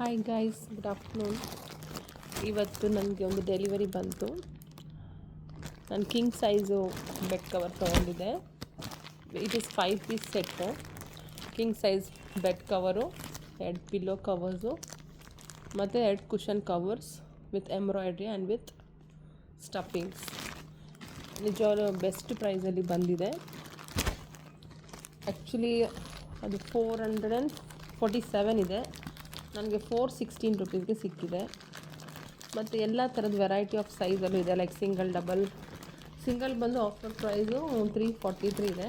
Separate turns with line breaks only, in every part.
Hi guys, good afternoon. ಇವತ್ತು ನನಗೆ ಒಂದು ಡೆಲಿವರಿ ಬಂತು. ನಾನು ಕಿಂಗ್ ಸೈಜು ಬೆಡ್ ಕವರ್ ತೊಗೊಂಡಿದ್ದೆ. It is 5 piece set. King size bed cover, 2 pillow covers ಮತ್ತು 2 cushion covers with embroidery and with stuffings. ನಿಜವಾಗ್ಲೂ best ಪ್ರೈಸಲ್ಲಿ ಬಂದಿದೆ. ಆ್ಯಕ್ಚುಲಿ ಅದು 447 ಇದೆ, ನನಗೆ 416 ರುಪೀಸ್ಗೆ ಸಿಕ್ಕಿದೆ. ಮತ್ತು ಎಲ್ಲ ಥರದ ವೆರೈಟಿ ಆಫ್ ಸೈಜಲ್ಲೂ ಇದೆ, ಲೈಕ್ ಸಿಂಗಲ್, ಡಬಲ್. ಸಿಂಗಲ್ ಬಂದು ಆಫರ್ ಪ್ರೈಸು 343 ಇದೆ.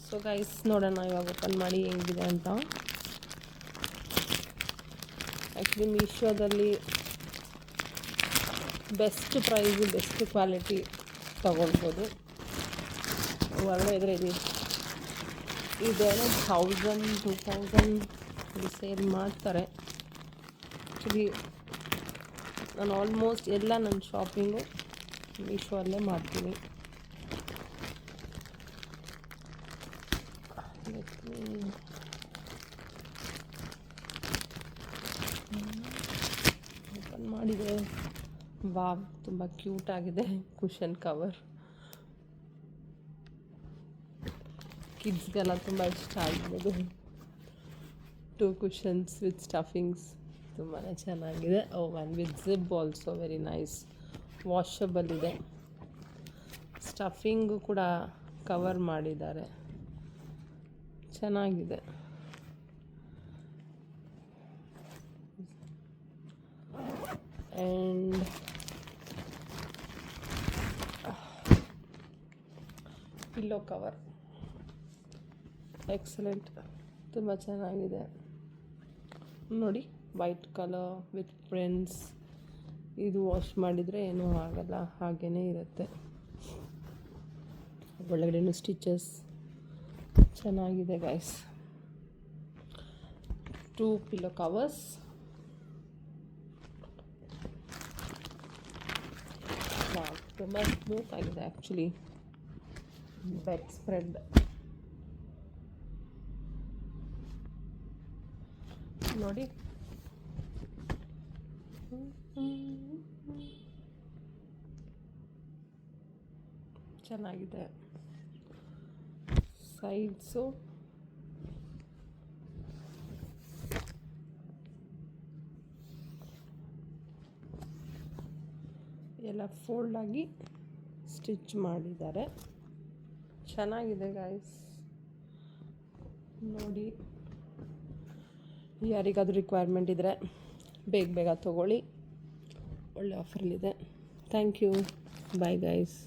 ಸೊ ಗೈಸ್, ನೋಡೋಣ ಇವಾಗ ಓಪನ್ ಮಾಡಿ ಹೆಂಗಿದೆ ಅಂತ. ಆ್ಯಕ್ಚುಲಿ ಮೀಶೋದಲ್ಲಿ ಬೆಸ್ಟ್ ಪ್ರೈಸು, ಬೆಸ್ಟ್ ಕ್ವಾಲಿಟಿ ತೊಗೊಳ್ಬೋದು. ಹೊರಗಡೆ ಇದ್ರೆ ಇದೇನೋ 1000-2000 ಇಲ್ಲಿ ಸೇಲ್ ಮಾಡ್ತಾರೆ. ಆ್ಯಕ್ಚುಲಿ ನಾನು ಆಲ್ಮೋಸ್ಟ್ ಎಲ್ಲ ನನ್ನ ಶಾಪಿಂಗು ಮೀಶೋ ಅಲ್ಲೇ ಮಾಡ್ತೀನಿ. ಓಪನ್ ಮಾಡಿದೆ. ವಾವ್, ತುಂಬ ಕ್ಯೂಟ್ ಆಗಿದೆ ಕುಷನ್ ಕವರ್. ಕಿಡ್ಸ್ಗೆಲ್ಲ ತುಂಬ ಇಷ್ಟ ಆಗ್ಬೋದು. 2 ಕುಷನ್ಸ್ ವಿತ್ ಸ್ಟಫಿಂಗ್ಸ್ ತುಂಬಾ ಚೆನ್ನಾಗಿದೆ. And with zip also very nice. Washable ಇದೆ. ಸ್ಟಫಿಂಗು ಕೂಡ ಕವರ್ ಮಾಡಿದ್ದಾರೆ, ಚೆನ್ನಾಗಿದೆ. ಆ್ಯಂಡ್ ಪಿಲ್ಲೋ ಕವರ್ ಎಕ್ಸಲೆಂಟ್, ತುಂಬ ಚೆನ್ನಾಗಿದೆ. ನೋಡಿ, ವೈಟ್ ಕಲರ್ ವಿತ್ ಪ್ರಿಂಟ್ಸ್. ಇದು ವಾಶ್ ಮಾಡಿದರೆ ಏನೂ ಆಗಲ್ಲ, ಹಾಗೇ ಇರುತ್ತೆ. ಒಳಗಡೆನೂ ಸ್ಟಿಚಸ್ ಚೆನ್ನಾಗಿದೆ ಗೈಸ್. 2 pillow covers. ತುಂಬ ಸ್ಮೂತ್ ಆಗಿದೆ ಆ್ಯಕ್ಚುಲಿ ಬೆಡ್ ಸ್ಪ್ರೆಡ್. ನೋಡಿ, ಚೆನ್ನಾಗಿದೆ. ಸೈಡ್ಸು ಎಲ್ಲ ಫೋಲ್ಡಾಗಿ ಸ್ಟಿಚ್ ಮಾಡಿದ್ದಾರೆ, ಚೆನ್ನಾಗಿದೆ ಗೈಸ್. ನೋಡಿ, ಯಾರಿಗಾದರೂ ರಿಕ್ವೈರ್ಮೆಂಟ್ ಇದ್ದರೆ ಬೇಗ ತೊಗೊಳ್ಳಿ, ಒಳ್ಳೆ ಆಫರಲ್ಲಿದೆ. Thank you, bye guys.